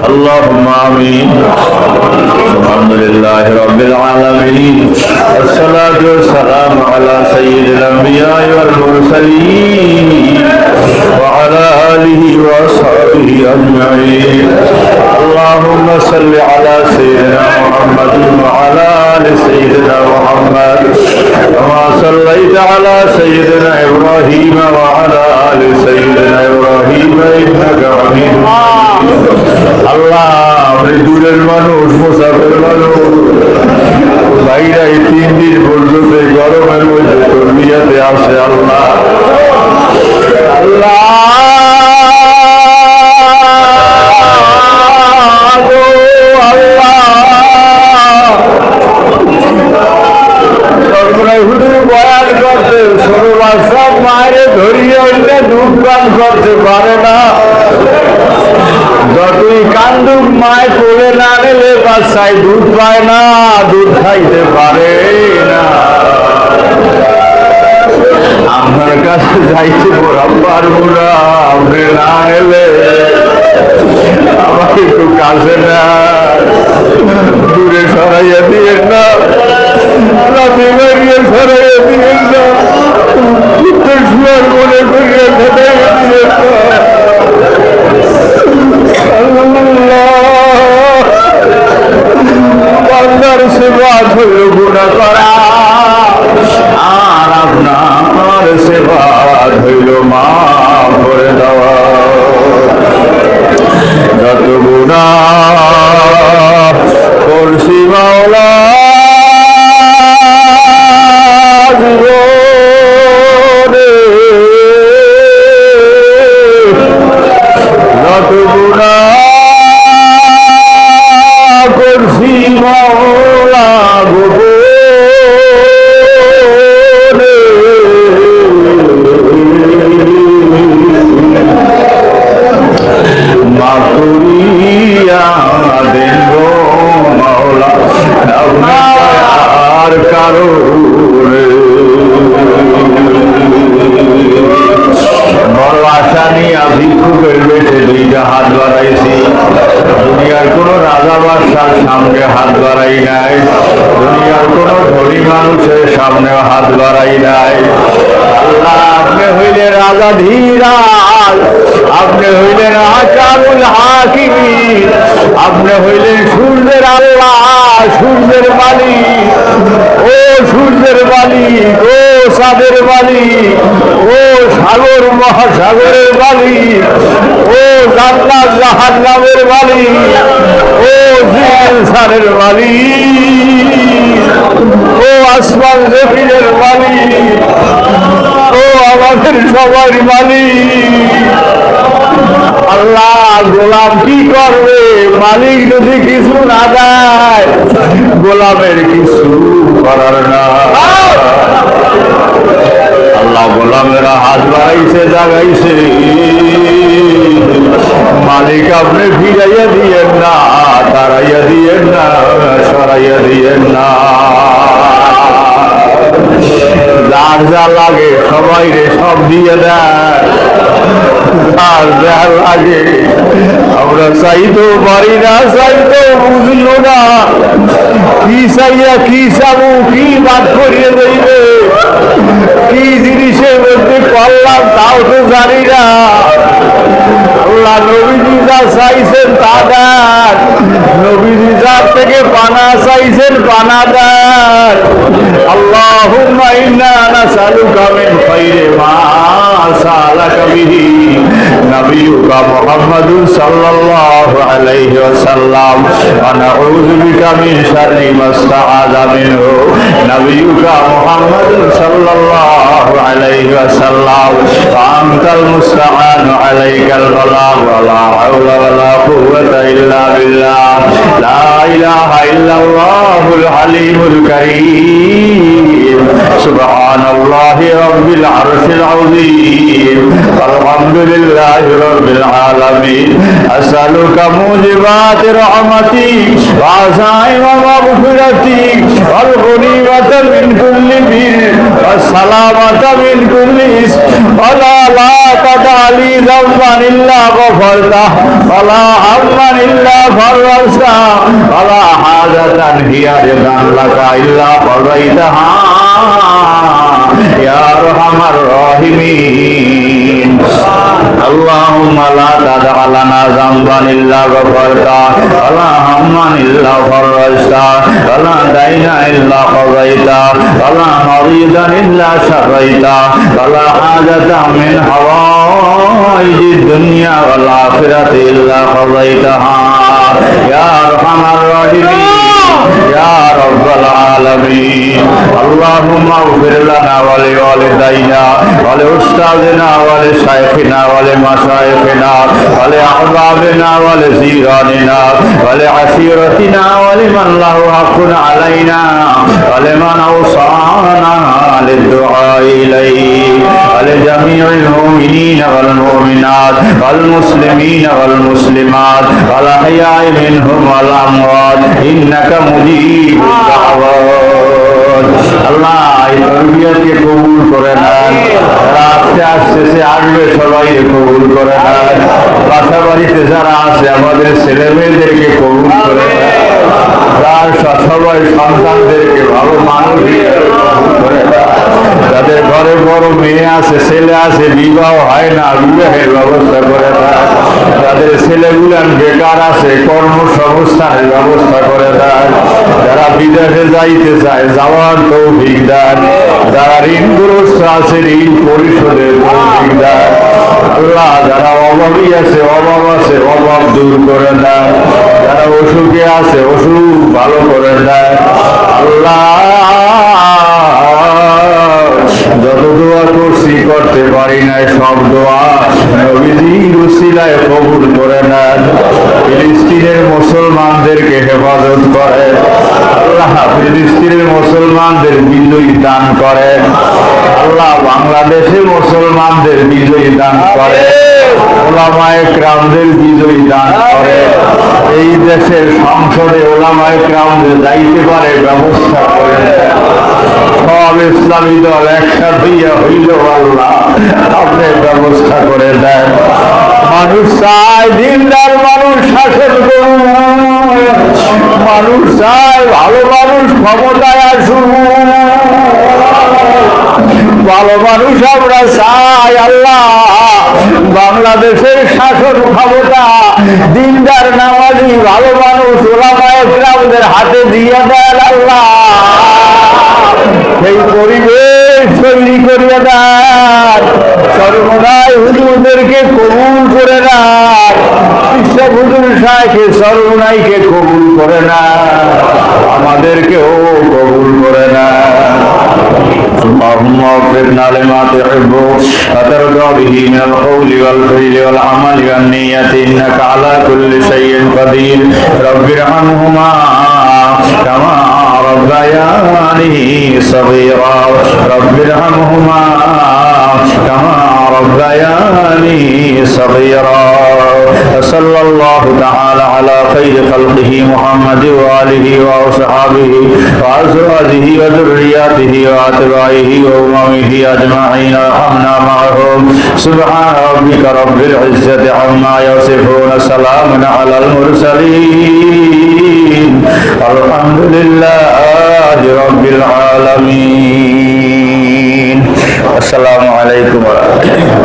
اللهم آمين. الحمد لله رب العالمين، والصلاة والسلام على سيد الأنبياء والمرسلين وعلى آله وأصحابه أجمعين. اللهم صل على سيدنا محمد وعلى آل سيدنا محمد كما صليت على سيدنا إبراهيم وعلى آل سيدنا إبراهيم إنك حميد مجيد. আল্লাহ আপনি দূরের মানুষ, মুসাফির মানুষ, বাইরে এই 3 দিন পর্যন্ত গরমের মধ্যে তরবিয়াতে আসে। আল্লাহ আল্লাহ বয়ান করতে ছোট বাচ্চা মায়ের ধরিয়ে উঠলে দুধ পান করতে পারে না। যতই কান্দুক মায় কোলে না নিলে বাচ্চায় দুধ পায় না, দুধ খাইতে পারে না। আপনার কাছে যাইতে পারবো না, আপনি না এলে আমাকে একটু কাছে না দূরে সরাইয়া দিয়ে না, রাতে বাড়িয়ে সরাইয়া দিয়ে না, শুয়ার মনে করিয়া খেতে দিয়ে না। বান্দার সেবা হইল গুনাহ করা, আর আপনার সেবা হইল মাফ করে দেওয়া। যত গুনাহ করছি মাওলা জীবনে, যত গুনাহ করছি মাওলা গোপনে, মাফ করিয়া দেন গো মাওলা আপনার কারণে। বড় আশা নিয়ে ভিক্ষুকের বেশে 2টা হাত বাড়াইছি। দুনিয়ার কোন রাজা বাদশার সামনে হাত বাড়াই নাই, দুনিয়ার কোন ধনী মানুষের সামনেও হাত বাড়াই নাই। আল্লাহ আপনি হইলেন রাজা ধীরাজ, আপনি হইলেন হাকামুল হাকিমিন, আপনি হইলেন সূর্যের আল্লাহ, সূর্যের মালিক। ও সূর্যের মালিক, ও চাঁদের মালিক, ও সাগর মহাসাগরের মালিক, ও জান্নাত জাহান্নামের মালিক, ও জিলসানের মালিক, ও আসমান জমিনের মালিক, ও আমাদের সবার মালিক। আল্লাহ গোলাম কি করবে? মালিক যদি কিছু না দেয় গোলামের কিছু করার না। আল্লাহ গোলামেরা হাত বাড়াইছে, জাগাইছে, মালিক আপনি ফিরাইয়া দিয়েন না, তাড়াইয়া দিয়েন না, সরাইয়া দিয়েন না। যার যা লাগে সবাই রে সব দিয়ে দেয়, যার যা লাগে আমরা চাইতেও পারি না, চাইতেও বুঝলো না কি চাইয়া কি চাবো, কি বাদ করিয়ে দেবে, কি জিনিসের মধ্যে করলাম তাও তো জানি না। আল্লাহ নবীজি যা চাইছেন তা দেন, নবীজি যার থেকে পানা চাইছেন পানা দেন। আল্লাহুম্মা ইন্না নাসআলুকা মিন খাইরি মা সাআলাকা বিহি নাবিয়ুকা মুহাম্মাদুন সাল্লাল্লাহু আলাইহি ওয়াসাল্লাম ওয়া নাউযু বিকা মিন শাররি মা ইসতাআযা মিনহু নাবিয়ুকা মুহাম্মাদুন সাল্লাল্লাহু আলাইহি ওয়াসাল্লাম ওয়া আনতাল মুস্তাআনু আলাইকাল বালাগ ওয়া লা হাওলা ওয়া লা কুওয়াতা ইল্লা বিল্লাহ লা ইলাহা ইল্লাল্লাহুল আলিমুল কারীম সুবহানাল্লাহি রাব্বিল আরশিল আযীম আলহামদুলিল্লাহি রাব্বিল আলামিন আসআলুকা মুজিবাতি রাহমাতিক ওয়া আযাইমা মাগফিরাতিক ওয়াল গনিমাতা মিন কুল্লি বির ওয়াস সালামাতা মিন কুল্লি ইসম ওয়া লা তাদালি যামবান ইল্লা গফরতা ওয়া লা হাম্মান ইল্লা فرجتا ولا حاجة هي رضا لك إلا قضيتها يا أرحم الراحمين اللهم لا تدع لنا ذنبا إلا غفرته ولا هما إلا فرجته ولا دينا إلا قضيته ولا مريضا إلا شفيته ولا حاجة من حوائج الدنيا والآخرة إلا قضيتها يا أرحم الراحمين يا رب العالمين اللهم اغفر لنا ولوالدينا ولأستاذنا ولشيخنا ولمشايخنا ولأحبابنا ولجيراننا ولعشيرتنا ولمن له حق علينا ولمن أوصانا للدعاء إليه ولجميع المؤمنين والمؤمنات والمسلمين والمسلمات والأحياء منهم والأموات إنك مجيب الدعوات আল্লাহ এই তরবিয়তকে কবুল করে নেন যারা আস্তে আস্তে আসবে সবাই কবুল করে নেন বাসা বাড়িতে যারা আছে আমাদের ছেলে মেয়েদেরকে কবুল করে নেন সবাই সন্তানদেরকে ভালো মানুষ করে নেন যাদের ঘরে বড় মেয়ে আছে ছেলে আছে বিবাহ হয় না বিবাহের ব্যবস্থা করে দেয় যাদের ছেলেগুলান বেকার আছে কর্মসংস্থানের ব্যবস্থা করে দেয় যারা বিদেশে যাইতে চায় যাওয়ার তৌফিক দেন যারা ঋণগ্রস্ত আছে ঋণ পরিশোধের তৌফিক দেন আল্লাহ যারা অভাবী আছে অভাব দূর করে দেন যারা অসুখে আছে অসুখ ভালো করে দেন আল্লাহ যত দোয়া করছি করতে পারি নাই সব দোয়া নবীজির উসিলায় কবুল করে নেন ফিলিস্তিনের মুসলমানদেরকে হেফাজত করেন আল্লাহ ফিলিস্তিনের মুসলমানদের বিজয়ী দান করেন আল্লাহ বাংলাদেশে মুসলমানদের বিজয়ী দান করেন ওলামায়ে কেরামদের বিজয়ী দান করেন এই দেশের সংসদে ওলামায়ে কেরামদের যাইতে পারে ব্যবস্থা করে সব ইসলামী দল একসাথে হইল আল্লাহ আপনি ব্যবস্থা করে দেন মানুষ চায় দিনদার মানুষ শাসন করুন মানুষ চায় ভালো মানুষ ক্ষমতায় আসুন ভালো মানুষ আমরা চাই আল্লাহ বাংলাদেশের শাসন ক্ষমতা দিনদার নামাজি ভালো মানুষ ওলামায়ে কেরামদের হাতে দিয়ে দেন আল্লাহ সেই পরিবেশ তৈরি করিয়া দেন সর্বদাই হুজুরদেরকে কবুল করে নেন বিশ্ব হুজুর সাহেবকে সর্বনাইকে কবুল করে নেন আমাদেরকেও কবুল করে নেন اللهم اغفرنا لما تحب وترضى به من القول والفعل والعمل والنية إنك على كل شيء قدير رب ارحمهما كما ربياني صغيرا رب ارحمهما كما ربياني صغيرا وصلى الله تعالى على خير خلقه محمد وآله وصحبه وأزواجه وذرياته وأتباعه وأممه أجمعين ارحمنا معهم سبحان ربك رب العزة عما يصفون سلام على المرسلين الحمد لله رب العالمين السلام عليكم ورحمة الله